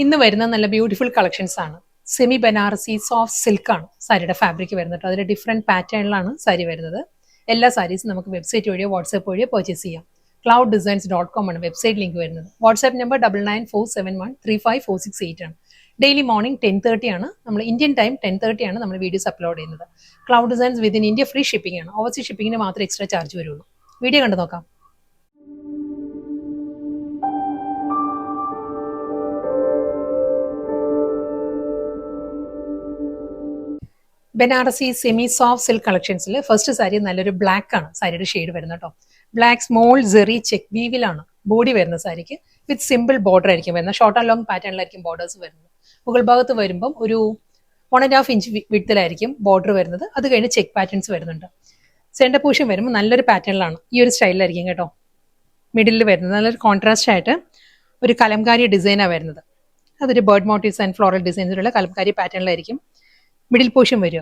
ഇന്ന് വരുന്ന നല്ല ബ്യൂട്ടിഫുൾ കളക്ഷൻസ് ആണ്. സെമി ബനാറസി സോഫ്റ്റ് സിൽക്ക് ആണ് സാരിയുടെ ഫാബ്രിക് വരുന്നത്. അതിൽ ഡിഫറെന്റ് പാറ്റേണിലാണ് സാരി വരുന്നത്. എല്ലാ സാരീസും നമുക്ക് വെബ്സൈറ്റ് വഴിയോ വാട്സ്ആപ്പ് വഴിയോ പർച്ചേസ് ചെയ്യാം. clouddesigns.com ആണ് വെബ്സൈറ്റ് ലിങ്ക് വരുന്നത്. വാട്സ്ആപ്പ് നമ്പർ 9947135468 ആണ്. ഡെയിലി മോർണിംഗ് 10:30 ആണ്, നമ്മൾ ഇന്ത്യൻ ടൈം 10:30 ആണ് നമ്മൾ വീഡിയോസ് അപ്ലോഡ് ചെയ്യുന്നത്. Cloud Designs within India free shipping ആണ്. ഓവർസീസ് ഷിപ്പിംഗിന് മാത്രമേ എക്സ്ട്രാ ചാർജ് വരുള്ളൂ. വീഡിയോ കണ്ടു നോക്കാം. ബനാറസി സെമി സോഫ്റ്റ് സിൽക്ക് കളക്ഷൻസിൽ ഫസ്റ്റ് സാരി നല്ലൊരു ബ്ലാക്ക് ആണ് സാരിയുടെ ഷെയ്ഡ് വരുന്നത് കേട്ടോ. ബ്ലാക്ക് സ്മോൾ ജെറി ചെക്ക് വീവിലാണ് ബോഡി വരുന്ന സാരിക്ക്. വിത്ത് സിമ്പിൾ ബോർഡർ ആയിരിക്കും വരുന്നത്. ഷോർട്ട് ആൻഡ് ലോങ് പാറ്റേണിലായിരിക്കും ബോർഡേഴ്സ് വരുന്നത്. മുകൾ ഭാഗത്ത് വരുമ്പം ഒരു 1.5 ഇഞ്ച് വിഡ്ത്തിലായിരിക്കും ബോർഡർ വരുന്നത്. അത് കഴിഞ്ഞ് ചെക്ക് പാറ്റേൺസ് വരുന്നുണ്ട്. സെന്റർ പോർഷൻ വരുമ്പോൾ നല്ലൊരു പാറ്റേണിലാണ്, ഈ ഒരു സ്റ്റൈലിലായിരിക്കും കേട്ടോ. മിഡിലിൽ വരുന്നത് നല്ലൊരു കോൺട്രാസ്റ്റ് ആയിട്ട് ഒരു കലംകാരി ഡിസൈനാണ് വരുന്നത്. അതൊരു ബേർഡ് മോട്ടീവ്സ് ആൻഡ് ഫ്ലോറൽ ഡിസൈൻസിലുള്ള കലംകാരി പാറ്റേണിലായിരിക്കും മിഡിൽ പോർഷൻ വരിക.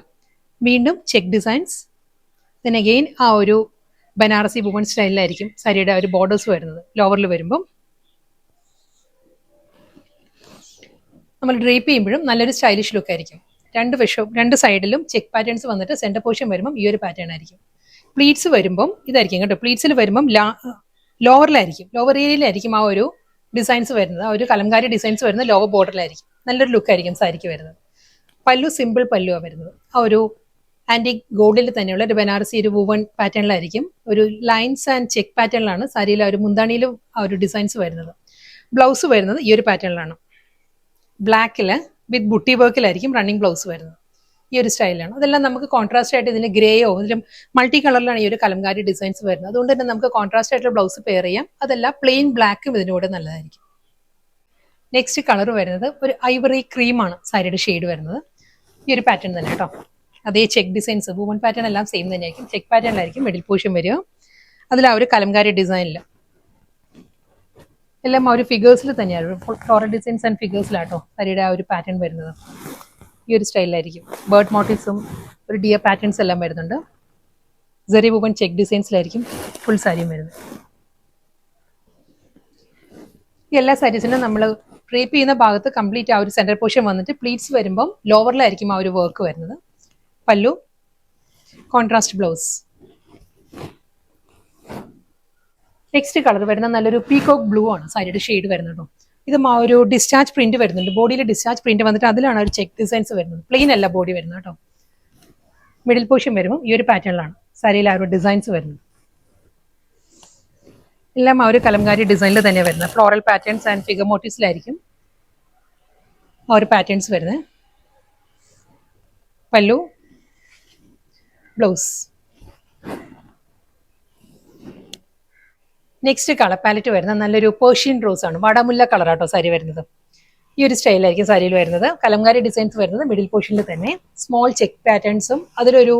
വീണ്ടും ചെക്ക് ഡിസൈൻസ്, ദെൻ അഗെയിൻ ആ ഒരു ബനാറസി വുമൺ സ്റ്റൈലിലായിരിക്കും സാരിയുടെ ഒരു ബോർഡേഴ്സ് വരുന്നത്. ലോവറിൽ വരുമ്പം നമ്മൾ ഡ്രേപ്പ് ചെയ്യുമ്പോഴും നല്ലൊരു സ്റ്റൈലിഷ് ലുക്ക് ആയിരിക്കും. രണ്ട് സൈഡിലും ചെക്ക് പാറ്റേൺസ് വന്നിട്ട് സെന്റർ പോർഷൻ വരുമ്പം ഈ ഒരു പാറ്റേൺ ആയിരിക്കും. പ്ലീറ്റ്സ് വരുമ്പം ഇതായിരിക്കും കേട്ടോ. പ്ലീറ്റ്സിൽ വരുമ്പം ലോവറിലായിരിക്കും, ലോവർ ഏരിയയിലായിരിക്കും ആ ഒരു ഡിസൈൻസ് വരുന്നത്. ആ ഒരു കലംകാരി ഡിസൈൻസ് വരുന്നത് ലോവർ ബോർഡറിലായിരിക്കും. നല്ലൊരു ലുക്ക് ആയിരിക്കും സാരിക്ക് വരുന്നത്. പല്ലു സിമ്പിൾ പല്ലുവാണ് വരുന്നത്. ആ ഒരു ആന്റിക് ഗോൾഡിൽ തന്നെയുള്ള ഒരു ബനാറസി ഒരു വുവൺ പാറ്റേണിലായിരിക്കും. ഒരു ലൈൻസ് ആൻഡ് ചെക്ക് പാറ്റേണിലാണ് സാരിയിലെ ഒരു മുന്താണിയിലും ആ ഒരു ഡിസൈൻസ് വരുന്നത്. ബ്ലൗസ് വരുന്നത് ഈ ഒരു പാറ്റേണിലാണ്. ബ്ലാക്കില് വിത്ത് ബുട്ടി വർക്കിലായിരിക്കും റണ്ണിങ് ബ്ലൗസ് വരുന്നത്. ഈ ഒരു സ്റ്റൈലാണ്. അതെല്ലാം നമുക്ക് കോൺട്രാസ്റ്റ് ആയിട്ട് ഇതിന് ഗ്രേയോ ഇതിലും മൾട്ടി കളറിലാണ് ഈ ഒരു കലംകാരി ഡിസൈൻസ് വരുന്നത്. അതുകൊണ്ട് തന്നെ നമുക്ക് കോൺട്രാസ്റ്റ് ആയിട്ടുള്ള ബ്ലൗസ് പെയർ ചെയ്യാം. അതെല്ലാം പ്ലെയിൻ ബ്ലാക്കും ഇതിനോട് നല്ലതായിരിക്കും. നെക്സ്റ്റ് കളർ വരുന്നത് ഒരു ഐവറി ക്രീമാണ് സാരിയുടെ ഷെയ്ഡ് വരുന്നത്. ഈ ഒരു പാറ്റേൺ തന്നെ കേട്ടോ. അതേ ചെക്ക് ഡിസൈൻസ് വുമൺ പാറ്റേൺ എല്ലാം സെയിം തന്നെയായിരിക്കും. ചെക്ക് പാറ്റേണിലായിരിക്കും മിഡിൽ പോർഷൻ വരിക. അതിൽ ആ ഒരു കലംകാരി ഡിസൈനിൽ എല്ലാം ആ ഒരു ഫിഗേഴ്സിൽ തന്നെയാണ്, ഫ്ലോറൽ ഡിസൈൻസ് ആൻഡ് ഫിഗേഴ്സിലാട്ടോ സാരിയുടെ ആ ഒരു പാറ്റേൺ വരുന്നത്. ഈ ഒരു സ്റ്റൈലിലായിരിക്കും. ബേർഡ് മോട്ടീവ്സും ഒരു ഡിയർ പാറ്റേൺസ് എല്ലാം വരുന്നുണ്ട്. സെറി വുമൺ ചെക്ക് ഡിസൈൻസിലായിരിക്കും ഫുൾ സാരിയും വരുന്നത്. ഈ എല്ലാ സാരീസിനും നമ്മൾ ഡ്രേപ്പ് ചെയ്യുന്ന ഭാഗത്ത് കംപ്ലീറ്റ് ആ ഒരു സെന്റർ പോർഷൻ വന്നിട്ട് പ്ലീറ്റ്സ് വരുമ്പം ലോവറിലായിരിക്കും ആ ഒരു വർക്ക് വരുന്നത്. പല്ലു, കോൺട്രാസ്റ്റ് ബ്ലൗസ്. നെക്സ്റ്റ് കളർ വരുന്ന നല്ലൊരു പീകോക്ക് ബ്ലൂ ആണ് സാരിയുടെ ഷെയ്ഡ് വരുന്നത്. ഇതും ആ ഒരു ഡിസ്ചാർജ് പ്രിന്റ് വരുന്നുണ്ട്. ബോഡിയിൽ ഡിസ്ചാർജ് പ്രിന്റ് വന്നിട്ട് അതിലാണ് ഒരു ചെക്ക് ഡിസൈൻസ് വരുന്നത്. പ്ലെയിൻ അല്ല ബോഡി വരുന്നത് കേട്ടോ. മിഡിൽ പോർഷൻ വരുമ്പോൾ ഈ ഒരു പാറ്റേണിലാണ് സാരിയിൽ ആ ഒരു ഡിസൈൻസ് വരുന്നത്. എല്ലാം ആ ഒരു കലംകാരി ഡിസൈനിൽ തന്നെ വരുന്നത്. ഫ്ലോറൽ പാറ്റേൺസ് ആൻഡ് ഫിഗർ മോട്ടീവ്സിലായിരിക്കും ആ ഒരു പാറ്റേൺസ് വരുന്നത്. പല്ലു, ബ്ലൗസ്. നെക്സ്റ്റ് കളർ പാലറ്റ് വരുന്നത് നല്ലൊരു പേർഷ്യൻ റോസ് ആണ്. വാടാമുല്ല കളറാട്ടോ സാരി വരുന്നത്. ഈ ഒരു സ്റ്റൈലായിരിക്കും സാരിയിൽ വരുന്നത്. കലംകാരി ഡിസൈൻസ് വരുന്നത് മിഡിൽ പോർഷനിൽ തന്നെ. സ്മോൾ ചെക്ക് പാറ്റേൺസും അതിലൊരു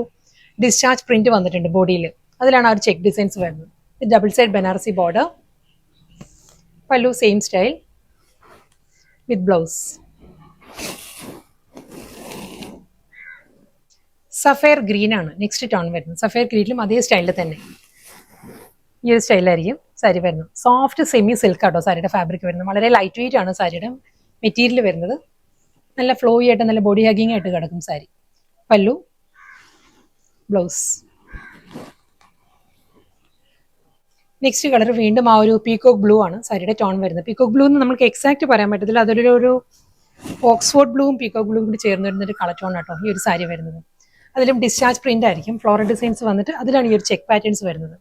ഡിസ്ചാർജ് പ്രിന്റ് വന്നിട്ടുണ്ട് ബോഡിയിൽ. അതിലാണ് ആ ഒരു ചെക്ക് ഡിസൈൻസ് വരുന്നത്. Double side Banarasi border. Pallu same style with blouse. Sapphire green ആണ് നെക്സ്റ്റ് ടോൺ വരുന്നത്. സഫയർ ഗ്രീനിലും അതേ സ്റ്റൈലിൽ തന്നെ ഈ ഒരു സ്റ്റൈലായിരിക്കും സാരി വരുന്നത്. സോഫ്റ്റ് സെമി സിൽക്ക് ആട്ടോ സാരിയുടെ ഫാബ്രിക് വരുന്നത്. വളരെ ലൈറ്റ് വെയിറ്റ് ആണ് സാരിയുടെ മെറ്റീരിയൽ വരുന്നത്. നല്ല ഫ്ലോയി ആയിട്ട് നല്ല ബോഡി ഹഗിങ് ആയിട്ട് കിടക്കും സാരി. പല്ലു, ബ്ലൗസ്. നെക്സ്റ്റ് കളർ വീണ്ടും ആ ഒരു പീകോക്ക് ബ്ലൂ ആണ് സാരിയുടെ ടോൺ വരുന്നത്. പീകോക്ക് ബ്ലൂ എന്ന് നമുക്ക് എക്സാക്ട് പറയാൻ പറ്റത്തില്ല. അതൊരു ഓക്സ്ഫോർഡ് ബ്ലൂവും പീകോക്ക് ബ്ലൂവും കൂടി ചേർന്ന് വരുന്നൊരു കളർ ടോൺ ആട്ടോ ഈ ഒരു സാരി വരുന്നത്. അതിലും ഡിസ്ചാർജ് പ്രിന്റ് ആയിരിക്കും. ഫ്ലോറൽ ഡിസൈൻസ് വന്നിട്ട് അതിലാണ് ഈ ഒരു ചെക്ക് പാറ്റേൺസ് വരുന്നത്.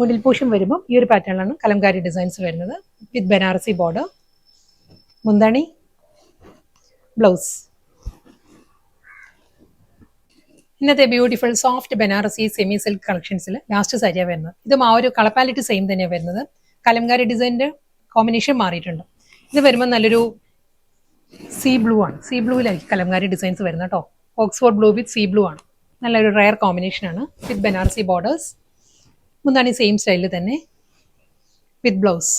മിഡിൽ പോർഷൻ വരുമ്പോൾ ഈ ഒരു പാറ്റേണിലാണ് കലംകാരി ഡിസൈൻസ് വരുന്നത്. വിത്ത് ബനാറസി ബോർഡർ, മുന്താണി, ബ്ലൗസ്. ഇന്നത്തെ beautiful soft Banarasi semi silk കളക്ഷൻസിൽ ലാസ്റ്റ് സാരിയാണ് വരുന്നത്. ഇതും ആ ഒരു കളർ പാലറ്റ് സെയിം തന്നെയാണ് വരുന്നത്. കലംകാരി ഡിസൈനിന്റെ കോമ്പിനേഷൻ മാറിയിട്ടുണ്ട്. ഇത് വരുമ്പോൾ നല്ലൊരു സീ ബ്ലൂ ആണ്. സീ ബ്ലൂവിലായിരിക്കും കലംകാരി ഡിസൈൻസ് വരുന്നത് കേട്ടോ. ഓക്സ്ഫോർഡ് ബ്ലൂ വിത്ത് സീ ബ്ലൂ ആണ്. നല്ലൊരു റയർ കോമ്പിനേഷൻ ആണ്. വിത്ത് ബനാറസി ബോർഡേഴ്സ്. മുന്താണി സെയിം സ്റ്റൈലിൽ തന്നെ വിത്ത് ബ്ലൗസ്.